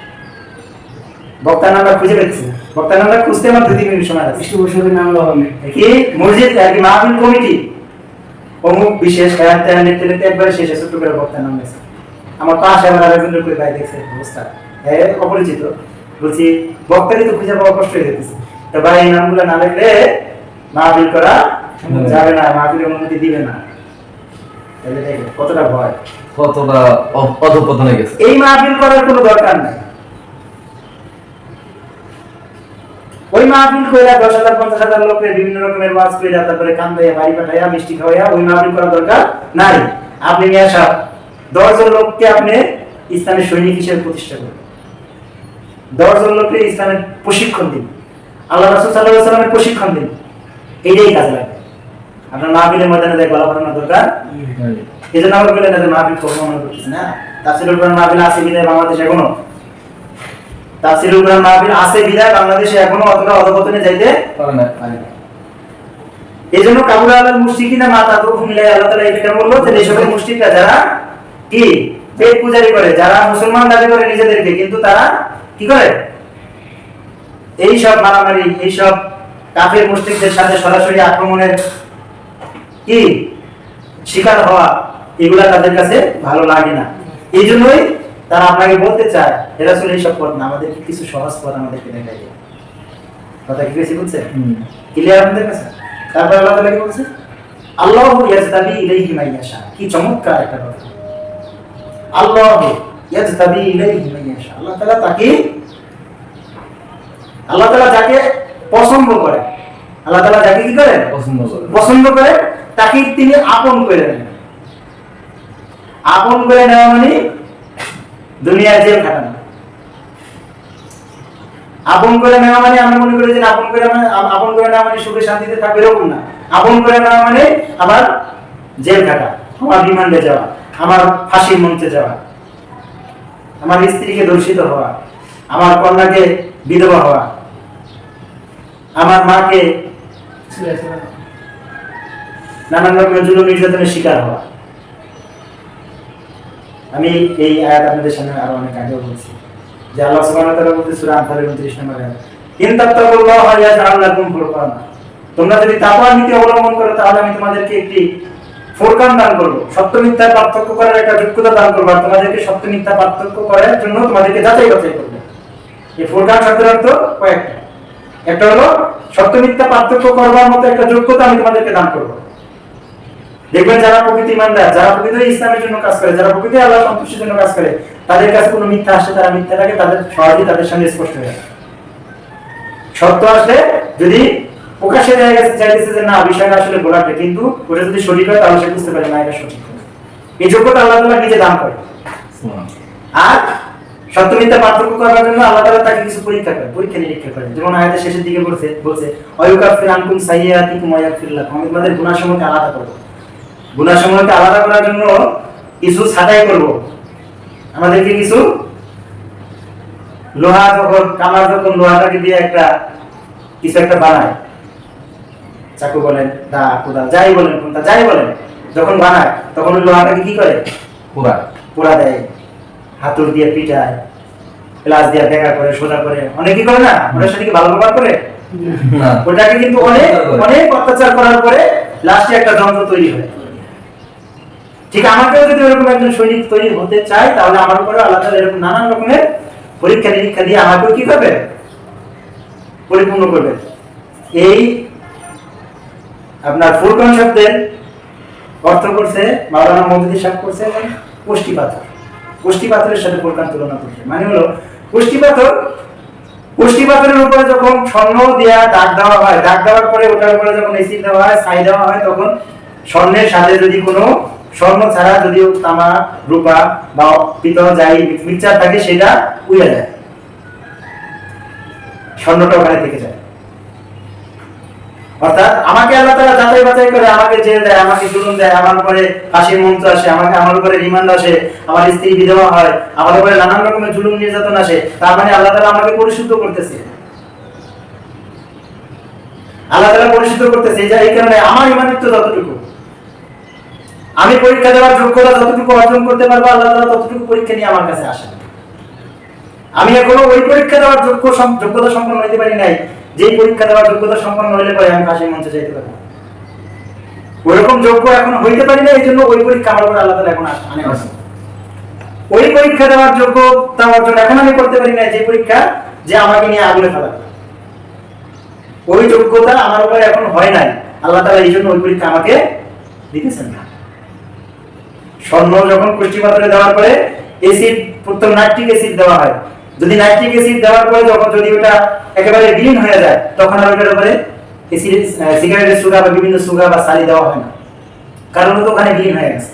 Speaker 1: বক্তার নাম্বার খুঁজে পেয়েছি। বক্তার নাম্বার খুঁজতে আমার 2-3 মিনিট সময় লাগছে।
Speaker 3: বছরের নাম লাগানো
Speaker 1: কি মসজিদ আর কি মাহফিল কমিটি অমুক বিশেষ খেয়াল নেতৃত্বে একবারে শেষে ছোট্ট করে বক্তার নাম গেছে। আমার পাশে আমার আরেকজন লোকের ভাই দেখছে অবস্থা, হ্যাঁ অপরিচিত। বলছি বক্তারই তো খুঁজে পাওয়া কষ্ট হয়ে যেতেছে। তো ভাই এই নামগুলো না লিখলে মাহফিল করা যাবে না, মাহফিলের অনুমতি দিবে না। তাহলে দেখো কতটা ভয়,
Speaker 2: কতটা অধঃপতনে গেছে।
Speaker 1: এই মাহফিল করার কোনো দরকার নাই। ওই মাহফিল কইরা 10,000 50,000 লোকের বিভিন্ন রকমের ওয়াজ কইরা তারপরে কান্দাইয়া বাড়ি পাঠাইয়া মিষ্টি খাওয়াইয়া ওই মাহফিল করার দরকার নাই। আপনি মিয়া সাহেব 10 জন লোককে আপনি ইসলামের সৈনিক হিসেবে প্রতিষ্ঠা করুন, 10 জন লোককে ইসলামের প্রশিক্ষণ দিন, আল্লাহ রাসূল সাল্লাল্লাহু আলাইহি ওয়াসাল্লামের প্রশিক্ষণ দিন, এইটাই কাজে লাগবে। আপনার মাহফিলের ময়দানে দেখ গলা ফাটানোর দরকার, এই জন্য আমরা বলে না যে মাহফিল করবো মনে করতেছি না। তাফসীরুল কোরআন মাহফিল আছে বিধায় বাংলাদেশে এখনো, তাফসীরুল কোরআন মাহফিল আছে বিধায় বাংলাদেশে এখনো অতটা অধঃপতনে যাইতে
Speaker 2: পারে না।
Speaker 1: এই জন্য কাবুল আলাল মুশরিকিনা মা তাদরুহু মিলাই আল্লাহ তাআলা এটা বললো যে এই সকল মুশরিকরা যারা কি পেট পূজারি করে, যারা মুসলমান দাবি করে নিজেদেরকে, কিন্তু তারা কি করে এই সব মারামারি, এই সব কাফের মুশরিকদের সাথে সরাসরি আক্রমণের কি শিকার হওয়া, এগুলা তাদের কাছে ভালো লাগে না। এই জন্যই তারা আপনাকে বলতে চায় হে রাসূল এই সব পথ না, আমাদেরকে কিছু সহজ পথ আমাদেরকে দেখাই দিন। কথা কি বেশি বলছে ক্লিয়ার আপনাদের কাছে? তারপর আল্লাহ তাআলা কি বলছে, আল্লাহু ইয়াজতাবি ইলাইহি মান ইয়াশা। কি চমৎকার একটা কথা, আল্লাহু ইয়াজতাবি ইলাইহি মান ইয়াশা। আল্লাহ তাআলা যাকে পছন্দ করে, আল্লাহ তাআলা যাকে কি করেন পছন্দ করে তাকে তিনি আপন করে নেন। আপন করে নেওয়া মানে দুনিয়ায় জেল খাটানো। আপন করে নেওয়া মানে আমরা মনে করি যে আপন করে নেওয়া মানে সুখে শান্তিতে থাকবে, এরকম না। আপন করে নেওয়া মানে আমার জেল খাটা, আমার রিমান্ডে যাওয়া, আমার ফাঁসির মঞ্চে যাওয়া, আমার স্ত্রীকে দর্শিত হওয়া, আমার কন্যাকে বিধবা হওয়া, আমার মাকে নানান রকমের জুলুম নির্যাতনের শিকার হওয়া। আমি এই আয়াত আপনাদের সামনে আরো অনেক আগেও বলছি যে আল্লাহ সুবহানাহু ওয়া তাআলা বলতে সূরা আনফালের 29 নম্বর আয়াত, ইন তাত্তাকুল্লাহা ইয়াজআল লাকুম ফুরকানা। তোমরা যদি তাকওয়া নীতি অবলম্বন করো তাহলে আমি তোমাদেরকে একটি ফুরকান দান করব, সত্য মিথ্যার পার্থক্য করার একটা যোগ্যতা দান করব, আর তোমাদেরকে সত্য মিথ্যা পার্থক্য করার জন্য তোমাদেরকে যাচাই বাছাই করব। এই ফুরকান শব্দের অর্থ কয়েকটা। একটা হলো সত্য মিথ্যা পার্থক্য করবার মতো একটা যোগ্যতা আমি তোমাদেরকে দান করব। দেখবেন যারা প্রকৃতি ইমানদার, যারা প্রকৃত ইসলামের জন্য কাজ করে, যারা প্রকৃত আল্লাহ সন্তুষ্টির জন্য কাজ করে, তাদের কাছে কোনো মিথ্যা আসলে তারা মিথ্যাটাকে তাদের সহজেই তাদের সামনে স্পষ্ট হয়ে যায়। সত্য আসলে যদি প্রকাশে চাইতেছে যে না বিষয়টা আসলে গোলাটে, কিন্তু ওটা যদি সঠিক হয় তাহলে সে বুঝতে পারে না এটা সঠিক। এই যোগ্যতা আল্লাহ তাআলা নিজে দান করে। আর সত্য মিথ্যা পার্থক্য করার জন্য আল্লাহ তাআলা তাকে কিছু পরীক্ষা নিরীক্ষা করে। যেমন আয়াতের শেষের দিকে বলছে ওয়ায়ুকাফির আনকুম সাইয়্যাতিকুম ওয়া ইয়াগফির লাকুম। আমি তোমাদের গুনাহসমূহকে আলাদা করব। গুনাহসমূহকে আলাদা করার জন্য কিছু ছাঁটাই করব। আমাদেরকে কিছু লোহা যখন কামার যখন লোহাটাকে দিয়ে কিছু একটা বানায়, চাকু বলেন, দা, কোদাল, যাই বলেন, কোনটা যাই বলেন, যখন বানায় তখন ওই লোহাটাকে কি করে পোড়া দেয়, হাতুড় দিয়ে পিটায়, প্লাস দিয়ে বেঁকা করে, সোজা করে, অনেকে করে না, ওটার সাথে কি ভালো ব্যবহার করে না, ওটাকে কিন্তু অনেক অত্যাচার করার পরে লাস্টে একটা যন্ত্র তৈরি হয়। ঠিক আমাকেও যদি এরকম একজন সৈনিক তৈরি হতে চাই তাহলে আমার উপরে আল্লাহ তাআলা এরকম নানান রকমের পরীক্ষা নিরীক্ষা দিয়ে আমাকেও কি করবে পরিপূর্ণ করবে। এই আপনার ফুরকান শব্দের অর্থ করছে মাওলানা মওদুদী সাহেব করছে কোষ্ঠী পাথর। কোষ্ঠী পাথরের সাথে ফুরকান তুলনা করছে, মানে হলো কোষ্ঠী পাথরের উপরে যখন স্বর্ণ দিয়া দাগ দেওয়া হয়, দাগ দেওয়ার পরে ওটার উপরে যখন এসিড দেওয়া হয়, ছাই দেওয়া হয়, তখন স্বর্ণের সাথে যদি কোনো স্বর্ণ ছাড়া যদি তামা, রূপা বা পিতল যাই মিক্সচার থাকে সেটা উড়ে যায়, স্বর্ণটা ওখানে থেকে যায়। অর্থাৎ আমাকে আল্লাহ তাআলা যাচাই বাছাই করে, আমাকে জেল দেয়, আমাকে জুলুম দেয়, আমার উপরে ফাঁসির মঞ্চ আসে, আমার উপরে রিমান্ড আসে, আমার স্ত্রী বিধবা হয়, আমার উপরে নানান রকমের জুলুম নির্যাতন আসে, তার মানে আল্লাহ তাআলা আমাকে পরিশুদ্ধ করতেছে। আল্লাহ তাআলা পরিশুদ্ধ করতেছে, এই কারণে আমার ঈমানিত্ব যতটুকু, আমি পরীক্ষা দেওয়ার যোগ্যতা যতটুকু অর্জন করতে পারবো, আল্লাহ তাআলা ততটুকু পরীক্ষা নিয়ে আমার কাছে আসেন। আমি এখনো ওই পরীক্ষা দেওয়ার যোগ্যতা সম্পন্ন হইতে পারি নাই, যে পরীক্ষা দেওয়ার যোগ্যতা সম্পন্ন হইলে পরে আমি ফাঁসির মঞ্চে যাইতে পারবো। ওইরকম যোগ্য এখন হইতে পারি না, এই জন্য ওই পরীক্ষা আমার উপর আল্লাহ তাআলা এখন আনে আসে। ওই পরীক্ষা দেওয়ার যোগ্যতা অর্জন এখন আমি করতে পারি না, যে পরীক্ষা যে আমাকে নিয়ে আগুনে ফেলাবে। ওই যোগ্যতা আমার উপরে এখন হয় নাই, আল্লাহ তাআলা এই জন্য ওই পরীক্ষা আমাকে দিতেছেন না। স্বর্ণ যখন পুষ্টি পাত্রে দেওয়ার পরে অ্যাসিড, প্রথম নাইট্রিক অ্যাসিড দেওয়া হয়, যদি নাইট্রিক অ্যাসিড দেওয়ার পরে যখন যদি ওটা একেবারে বিলীন হয়ে যায়, তখন আর ওটার উপরে অ্যাসিড, সিগারেটের সুগা বা বিভিন্ন সুগা বা সালি দেওয়া হয় না, কারণ তো ওখানে বিলীন হয়ে গেছে।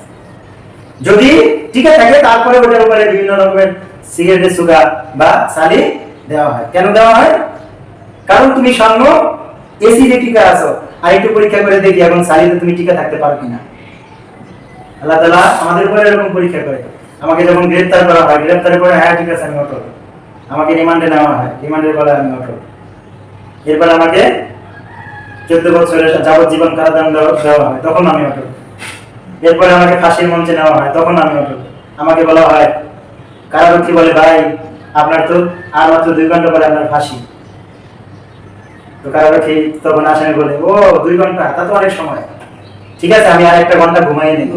Speaker 1: যদি টিকে থাকে তারপরে ওটার উপরে বিভিন্ন রকমের সিগারেটের সুগা বা সালি দেওয়া হয়। কেন দেওয়া হয়? কারণ তুমি স্বর্ণ অ্যাসিডে টিকে আছো, আর একটু পরীক্ষা করে দেখি এখন সালিতে তুমি টিকে থাকতে পারো কিনা। আল্লাহ তাআলা আমাদের উপরে এরকম পরীক্ষা করে। আমাকে যখন গ্রেফতার করা হয়, গ্রেফতারের পরে হ্যাঁ ঠিক আছে আমি অটল, আমাকে রিমান্ডে নেওয়া হয়, রিমান্ডের পরে আমি অটল, এরপর আমাকে 14 বছরের যাবজ্জীবন কারাদণ্ড দেওয়া হয়, তখন আমি অটল। এরপরে আমাকে ফাঁসির মঞ্চে নেওয়া হয়, তখন আমি অটল। আমাকে বলা হয়, কারারক্ষী বলে ভাই আপনার তো আর মাত্র 2 ঘন্টা পরে আপনার ফাঁসি। তো কারারক্ষী তখন আসামি বলে, ও 2 ঘন্টা, তা তো অনেক সময়, ঠিক আছে আমি আর 1 ঘন্টা ঘুমাই নেই,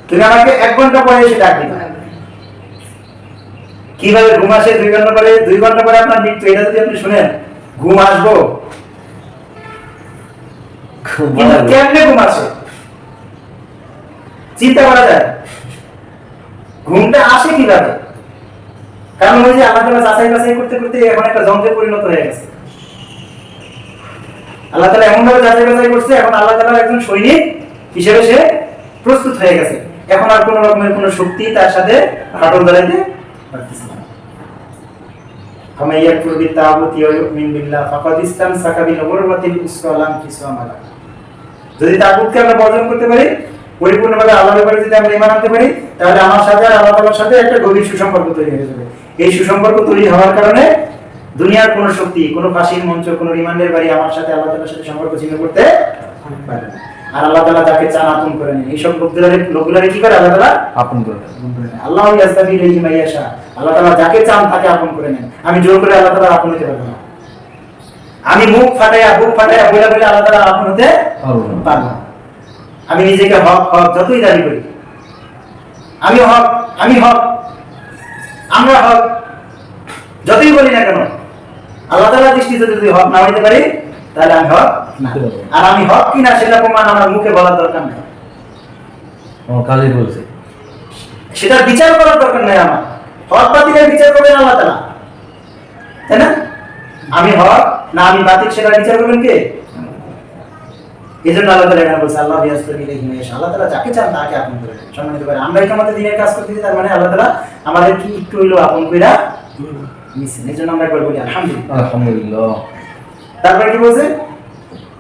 Speaker 1: তুমি আমাকে 1 ঘন্টা পরে এসে ডাক দিবা। কিভাবে ঘুম আসে 2 ঘন্টা পরে? 2 ঘন্টা পরে আপনার মৃত্যু, এটা যদি আপনি শুনেন ঘুম আসবো, কিন্তু কেমনে ঘুম আসে চিন্তা করা যায়? ঘুমটা আসে কিভাবে? কারণ ওই যে আল্লাহ তাআলা যাচাই বাছাই করতে করতে এখন একটা যন্ত্রে পরিণত হয়ে গেছে। আল্লাহ তাআলা এমন ভাবে যাচাই বাছাই করছে, এখন আল্লাহ তাআলার একজন সৈনিক হিসেবে সে প্রস্তুত হয়ে গেছে। এখন আর কোন রকমের কোন শক্তি তার সাথে ফাটল ধরাইতে পারতেছে না। ফামান ইয়াকফুর বিত-তাগুতি ওয়া ইউমিন বিল্লাহ ফাকাদ ইসতামসাকা বিল উরওয়াতিল উসকা লা ইনফিসামা লাহা। যদি তাগুতকে আমরা বর্জন করতে পারি, পরিপূর্ণভাবে আল্লাহর ব্যাপারে যদি আমরা ঈমান আনতে পারি, তাহলে আমার সাথে আর আল্লাহ তাআলার সাথে একটা গভীর সুসম্পর্ক তৈরি হয়ে যাবে। এই সুসম্পর্ক তৈরি হওয়ার কারণে দুনিয়ার কোনো শক্তি, কোনো ফাঁসির মঞ্চ, কোনো রিমান্ডের বাড়ি আমার সাথে আল্লাহ তাআলার সাথে সম্পর্ক ছিন্ন করতে পারে না। আর আল্লাহ তাআলা যাকে চান আপন করে নেন। এইসব লোকগুলারে কি করে আল্লাহ তাআলা
Speaker 2: আপন করে নেন।
Speaker 1: আল্লাহু ইয়াস্তাবি ইলাইহি মান ইয়াশা। আল্লাহ তাআলা যাকে চান তাকে আপন করে নেন। আমি জোর করে আল্লাহ তাআলা আপন হতে পারবো না। আমি মুখ ফাটাইয়া বুক ফাটাইয়া বলে বলে আল্লাহ তাআলা আপন হতে পারবো না। আমি নিজেকে হক হক যতই দাবি করি, আমি হক, আমি হক, আমরা হক যতই বলি না কেন, আল্লাহ তাআলার দৃষ্টিতে যদি হক না হইতে পারি, তাহলে আমি হক না। আর আমি হক কিনা সেটা প্রমাণ আমার মুখে বলার দরকার নেই,
Speaker 2: আমার কাজই বলছে,
Speaker 1: সেটা বিচার করার দরকার নেই। আমার হক বাতিলের বিচার করবেন আল্লাহ তাআলা, তাই না? আমি হক না আমি বাতিল সেটা বিচার করবেন কে? এজন্য আল্লাহ তাআলা এখানে বলছে আল্লাহু ইয়াস্তাবি ইলাইহি মান ইয়াশা। আল্লাহ তাআলা যাকে চান তাকে আপন করে নেন, সম্মানিত করে। আমরা আমাদের দিনের কাজ করতেছি, তার মানে আল্লাহ তাআলা আমাদের কি একটু হইলো আপন কইরা নিছেন। এজন্য আমরা একবার বলি আলহামদুলিল্লাহ।
Speaker 2: আলহামদুলিল্লাহ।
Speaker 1: তারপরে কি বলছে?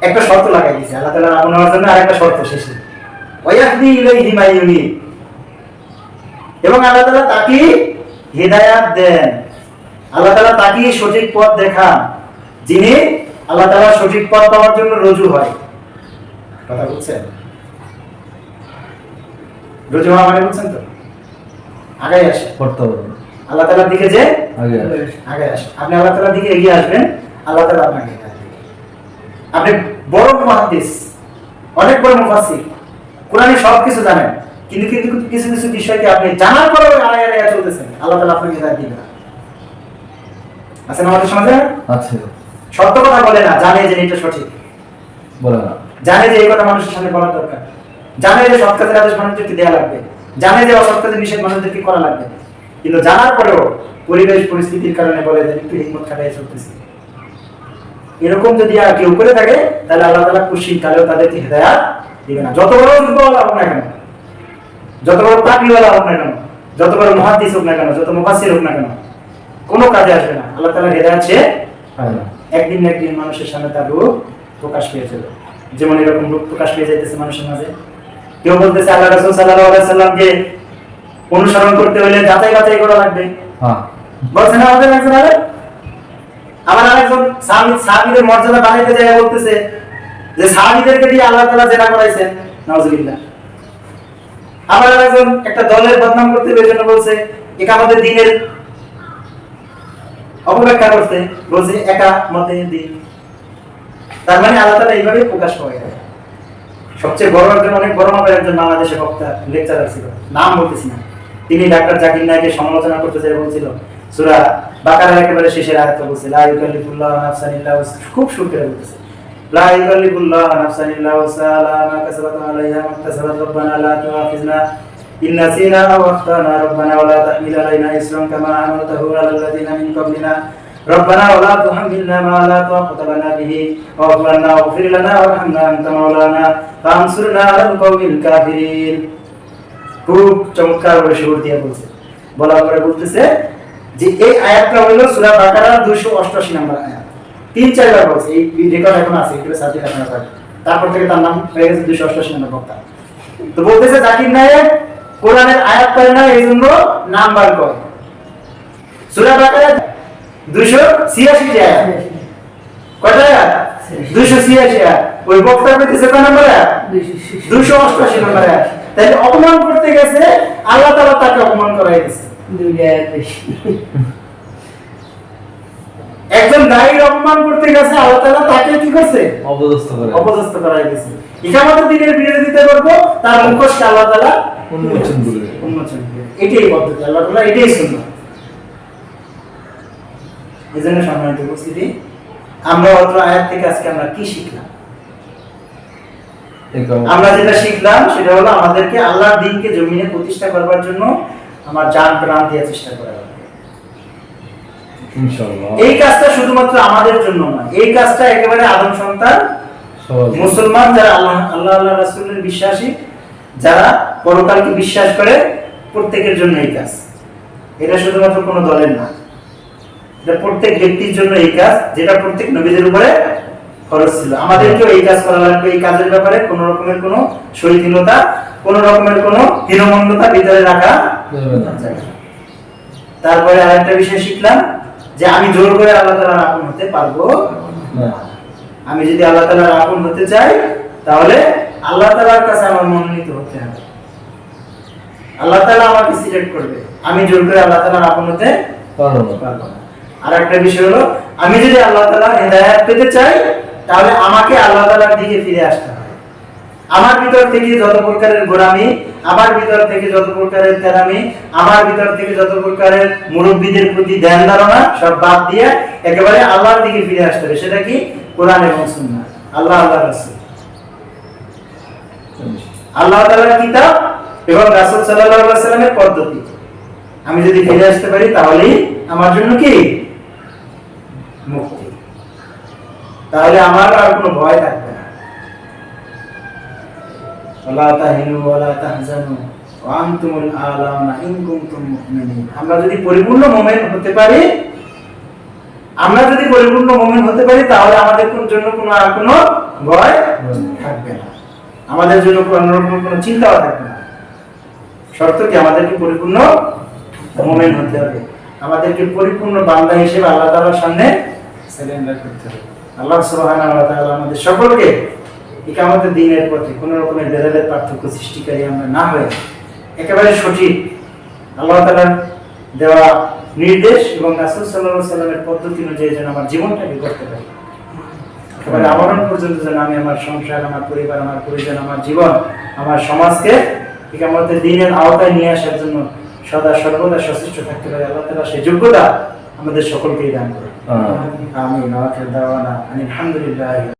Speaker 1: একটা শর্ত লাগাই দিয়েছে আল্লাহ তাআলা আপন হওয়ার জন্য, আরেকটা শর্ত শেষে, ওয়ায়াহদি ইলাইহি মান ইউনিব। এবং আল্লাহ তাআলা তাকে হিদায়াত দেন, আল্লাহ তাআলা তাকে সঠিক পথ দেখান, যিনি আল্লাহ তাআলা সঠিক পথ পাওয়ার জন্য রজু হয়। কথা বুঝছেন? রজু হওয়া মানে বুঝছেন তো? আগে আসে
Speaker 2: করতে হবে
Speaker 1: আল্লাহ তাআলার দিকে, যে
Speaker 2: আগে
Speaker 1: আগে আসে। আপনি আল্লাহ তাআলার দিকে এগিয়ে আসবেন, আল্লাহ তাআলা আপনাকে এগিয়ে আসবেন। আপনি বড় মুহাদ্দিস, অনেক বড় মুফাসসির, কোরআনে সব কিছু জানেন, কিন্তু কিন্তু কিছু কিছু বিষয়কে আপনি জানার পরেও আড়াই আড়াই চলতেছেন, আল্লাহ তাআলা আপনাকে হিদায়াত দিবেন না। আছেন আমাদের সমাজে?
Speaker 2: আছে,
Speaker 1: সত্য কথা বলে না, জানে যে এটা সঠিক,
Speaker 2: বলে না,
Speaker 1: জানে যে এই কথা মানুষের সামনে বলা দরকার, জানে যে সৎ কাজের আদেশ মানুষদেরকে দেওয়া লাগবে, জানে যে অসৎ কাজের নিষেধ মানুষদেরকে করা লাগবে, কিন্তু জানার পরেও পরিবেশ পরিস্থিতির কারণে বলে যে একটু হিম্মত খাটাই চলতেছি। এরকম যদি আর কেউ করে থাকে, তাহলে আল্লাহ তাআলা কুশিন কালেও তাদেরকে হিদায়াত দিবে না। যত বড় যুদ্ধওয়ালা হোক না কেন, যত বড় তাকওয়ালা হোক না কেন, যত বড় মুহাদ্দিস হোক না কেন, যত মুফাসসির হোক না কেন, কোনো কাজে আসবে না। আল্লাহ তাআলার হিদায়াত সে পাবে না। একদিন না একদিন মানুষের সামনে তার রূপ প্রকাশ পেয়ে যাবে। যেমন এরকম রূপ প্রকাশ পেয়ে যাইতেছে মানুষের মাঝে। কেউ বলতেছে আল্লাহ রাসূল সাল্লাল্লাহু আলাইহি সাল্লামকে অনুসরণ করতে হলে যাচাই বাছাই করা লাগবে।
Speaker 2: হ্যাঁ,
Speaker 1: বলছেন আমাদের একজন আলেম, আমার আরেকজন সাহাবীদের মর্যাদা বাড়াইতে যায়, বলতেছে যে সাহাবীদেরকে দিয়ে আল্লাহ তাআলা জেনা করাইছেন, নাউজুবিল্লাহ। আবার আরেকজন একটা দলের বদনাম করতে এই জন্য বলছে ইকামতের দ্বীনের অপব্যাখ্যা করতে, বলছে একামতের দ্বীন। তার মানে আল্লাহ তাআলা এইভাবে প্রকাশ করে। সবচেয়ে বড় একজন, অনেক বড় মাপের একজন বাংলাদেশের বক্তা, লেকচারার ছিল, নাম বলতেছি না, তিনি ডাক্তার জাকির নায়েকের সমালোচনা করতে চাই, বলছিল সূরা বাকারার একেবারে শেষের আয়াতটা বলছে লা ইউকাল্লিফুল্লাহু নাফসান ইল্লা উসআহা, খুব সুন্দর বলতেছে লা ইউকাল্লিফুল্লাহু নাফসান ইল্লা উসআহা লাহা মা কাসাবাত ওয়া আলাইহা মা ইকতাসাবাত রব্বানা লা তুআখিযনা ইন নাসিনা আও আখতানা রব্বানা ওয়া লা তাহমিল আলাইনা ইসরান কামা হামালতাহু আলাল লাযিনা মিন ক্বাবলিনা ربنا ولا تحملنا ما لا طاقة لنا به واعف عنا واغفر لنا وارحمنا أنت مولانا فانصرنا على القوم الكافرين। খুব চমৎকার ভাবে শুরু দিয়ে বলছে, বলার পরে বলতেছে যে এই আয়াতটা হলো সূরা বাকারার 288 নম্বর আয়াত। 3-4 বার বলছে, এই রেকর্ড এখন আছে, একটু সার্চ আপনারা পাবেন। তারপর থেকে তার নাম হয়ে গেছে 288 নম্বর বক্তা। তো বলতেছে জাকির নায়েক কোরআনের আয়াত পারে না, এইজন্য নাম্বার কয়। সূরা বাকারা 286 আয়াত, কয়টা আয়াত? 286 আয়াত। ওই বক্তা পেতেছে কয় নম্বর আয়াত? 288 নম্বর আয়াত। তাহলে অপমান করতে গেছে, আল্লাহ তাআলা তাকে অপমান করাই দিয়েছে।
Speaker 3: দুইটা আয়াত বেশি।
Speaker 1: একজন দায়ীর অপমান করতে গেছে, আল্লাহ তাআলা তাকে কি করছে?
Speaker 2: অপদস্থ
Speaker 1: করাই দিয়েছে। ইকামতের দিনের বিরোধিতা করব, তার মুখোশকে আল্লাহ তাআলা
Speaker 2: উন্মোচন করবে।
Speaker 1: এটাই পদ্ধতি, আল্লাহ তাআলা এটাই সুন্নাহ। এজন্য সম্মানিত উপস্থিতি, আমরা অত্র আয়াত থেকে আজকে আমরা কি শিখলাম? আমরা যেটা শিখলাম সেটা হলো আমাদেরকে আল্লাহর দ্বীনকে জমিনে প্রতিষ্ঠা করবার জন্য আমার জান প্রাণ দিয়ে চেষ্টা করা লাগবে।
Speaker 2: ইনশাআল্লাহ
Speaker 1: এই কাজটা শুধুমাত্র আমাদের জন্য না, এই কাজটা একেবারে আদম সন্তান মুসলমান যারা আল্লাহ রাসূলের বিশ্বাসী, যারা পরকালকে বিশ্বাস করে, প্রত্যেকের জন্য এই কাজ। এটা শুধুমাত্র কোনো দলের না, এটা প্রত্যেক ব্যক্তির জন্য এই কাজ, যেটা প্রত্যেক নবীদের উপরে ফরজ ছিল। আমাদেরকেও এই কাজ করা লাগবে। এই কাজের ব্যাপারে কোনো রকমের কোনো শরীরহীনতা, কোনো রকমের কোনো হীনমন্যতা ভিতরে রাখা যাবে না। তারপরে আরেকটা বিষয় শিখলাম যে আমি জোর করে আল্লাহ তাআলার আপন হতে পারবো না। আমি যদি আল্লাহ তাআলার আপন হতে চাই, তাহলে আল্লাহ তাআলার কাছে আমার মনোনীত হতে হবে। আল্লাহ তাআলা আমাকে সিলেক্ট করবে, আমি জোর করে আল্লাহ তাআলার আপন হতে পারবো না। আর একটা বিষয় হলো, আমি যদি আল্লাহ তাআলার হেদায়েত পেতে চাই, তাহলে আমাকে আল্লাহ তাআলার দিকে ফিরে আসতে হবে। আমার ভিতর থেকে যত প্রকারের গোলামি, আমার ভিতর থেকে যত প্রকারের তেরামি, আমার ভিতর থেকে যত প্রকারের মুরব্বিদের প্রতি ধ্যান ধারণা, সব বাদ দিয়ে একেবারে আল্লাহর দিকে ফিরে আসতে হবে। সেটা কি? কোরআন এবং সুন্নাহ, আল্লাহর রাসূল, আল্লাহ তাআলার কিতাব এবং রাসূল সাল্লাল্লাহু আলাইহি ওয়াসাল্লামের পদ্ধতি। আমি যদি ফিরে আসতে পারি, তাহলেই আমার জন্য কি? মুক্তি। তাহলে আমার আর কোনো ভয় থাকবে না। ওয়ালা তাহিনু ওয়ালা তাহজানু ওয়া আনতুমুল আ'লাউনা ইন কুনতুম মুমিনিন। আমরা যদি পরিপূর্ণ মুমিন হতে পারি, তাহলে আমাদের জন্য কোনো আর কোনো ভয় থাকবে না, আমাদের জন্য কোনো চিন্তাও থাকবে না। শর্ত কি? আমাদেরকে পরিপূর্ণ মুমিন হতে হবে, আমাদেরকে পরিপূর্ণ বান্দা হিসেবে আল্লাহ তাআলার সামনে সারেন্ডার করতে হবে। আল্লাহ সুবহানাহু ওয়া তাআলা আমাদের সকলকে ইকামতের দ্বীনের পথে কোনো রকমের ভেদাভেদ পার্থক্য সৃষ্টিকারী আমরা না হয়ে একেবারে সঠিক আল্লাহ তাআলার দেওয়া নির্দেশ এবং রাসূল সাল্লাল্লাহু আলাইহি ওয়াসাল্লামের পদ্ধতি অনুযায়ী যেন আমার জীবনটাকে গড়তে পারি। একেবারে আমরণ পর্যন্ত যেন আমি আমার সংসার, আমার পরিবার, আমার পরিজন, আমার জীবন, আমার সমাজকে ইকামতের দ্বীনের আওতায় নিয়ে আসার জন্য সদা সর্বদা সচেষ্ট থাকতে পারে। আল্লাহ তাআলা সেই যোগ্যতা আমাদের সকলকেই দান করুন। আমিন। আলহামদুলিল্লাহ।